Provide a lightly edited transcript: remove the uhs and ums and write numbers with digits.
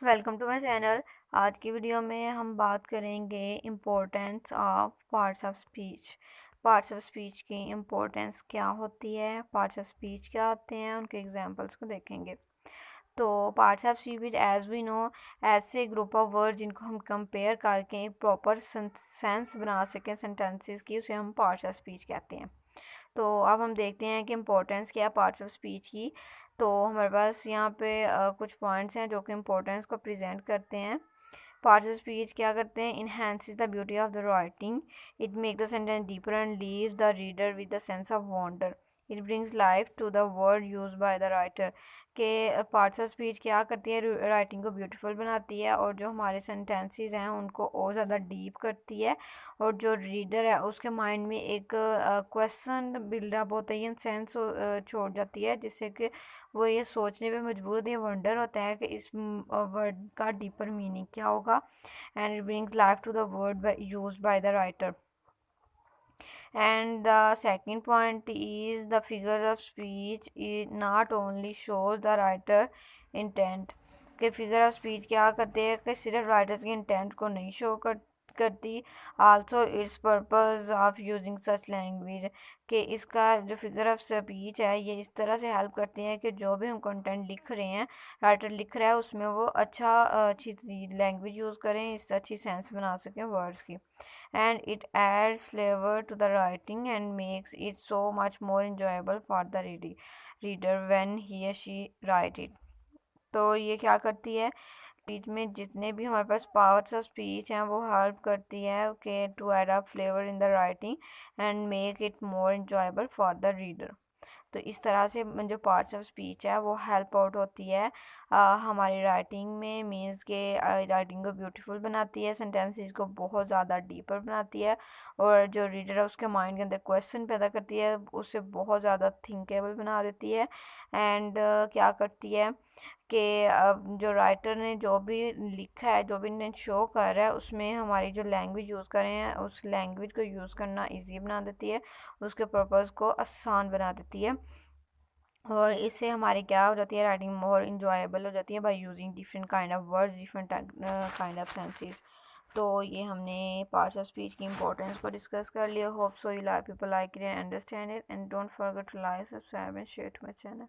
Welcome to my channel. आज की video में हम बात करेंगे importance of parts of speech. Parts of speech की इम्पोर्टेंस क्या होती है, पार्ट्स ऑफ स्पीच क्या होते हैं, उनके एग्जांपल्स को देखेंगे। तो parts of speech as we know ऐसे ग्रुप ऑफ वर्ड जिनको हम कंपेयर करके एक प्रॉपर सेंस बना सकें सेंटेंसेस की, उसे हम पार्ट्स ऑफ स्पीच कहते हैं। तो अब हम देखते हैं कि इम्पोर्टेंस क्या है पार्ट्स ऑफ स्पीच की। तो हमारे पास यहाँ पे कुछ पॉइंट्स हैं जो कि इम्पोर्टेंस को प्रेजेंट करते हैं। पार्ट्स ऑफ स्पीच क्या करते हैं? Enhances the beauty of the writing, it make the sentence deeper and leaves the reader with the sense of wonder, it brings life to the word use by the writer. के parts of speech क्या करती है? Writing को beautiful बनाती है और जो हमारे सेंटेंसेस हैं उनको और ज़्यादा डीप करती है, और जो रीडर है उसके माइंड में एक क्वेश्चन बिल्डअप होता है, सेंस छोड़ जाती है, जिससे कि वो ये सोचने पे मजबूर होती है, वंडर होता है कि इस वर्ड का डीपर मीनिंग क्या होगा। And it brings life to the word used by the writer. And the second point is the figures of speech it not only shows the writer intent, कि figure of speech क्या करते हैं कि सिर्फ writers के intent को नहीं show करती, also it's purpose of using such language, कि इसका जो फिगर ऑफ स्पीच है ये इस तरह से हेल्प करती है कि जो भी हम कंटेंट लिख रहे हैं, राइटर लिख रहा है, उसमें वो अच्छी लैंग्वेज यूज़ करें, इससे अच्छी सेंस बना सकें वर्ड्स की। And it adds flavor to the writing and makes it so much more enjoyable for the reader when he or she write it। तो ये क्या करती है? स्पीच में जितने भी हमारे पास पावर्स ऑफ स्पीच हैं वो हेल्प करती है कि to add a flavour in the writing and make it more enjoyable for the reader. तो इस तरह से जो पार्ट्स ऑफ स्पीच है वो हेल्प आउट होती है हमारी राइटिंग में, मीन्स के राइटिंग को ब्यूटीफुल बनाती है, सेंटेंसेस को बहुत ज़्यादा डीपर बनाती है, और जो रीडर है उसके माइंड के अंदर क्वेश्चन पैदा करती है, उससे बहुत ज़्यादा थिंकेबल बना देती है। एंड क्या करती है कि जो राइटर ने जो भी लिखा है, जो भी ने शो कर रहा है, उसमें हमारी जो लैंग्वेज यूज़ कर रहे हैं उस लैंग्वेज को यूज़ करना इजी बना देती है, उसके पर्पज़ को आसान बना देती है, और इससे हमारी क्या हो जाती है, राइटिंग मोर इंजॉयबल हो जाती है by using different kind of words, different kind of senses. तो ये हमने पार्ट्स ऑफ स्पीच की इंपॉर्टेंस को डिस्कस कर लिया। Hope so you like people like it and understand it, and don't forget to like, subscribe and share to my channel.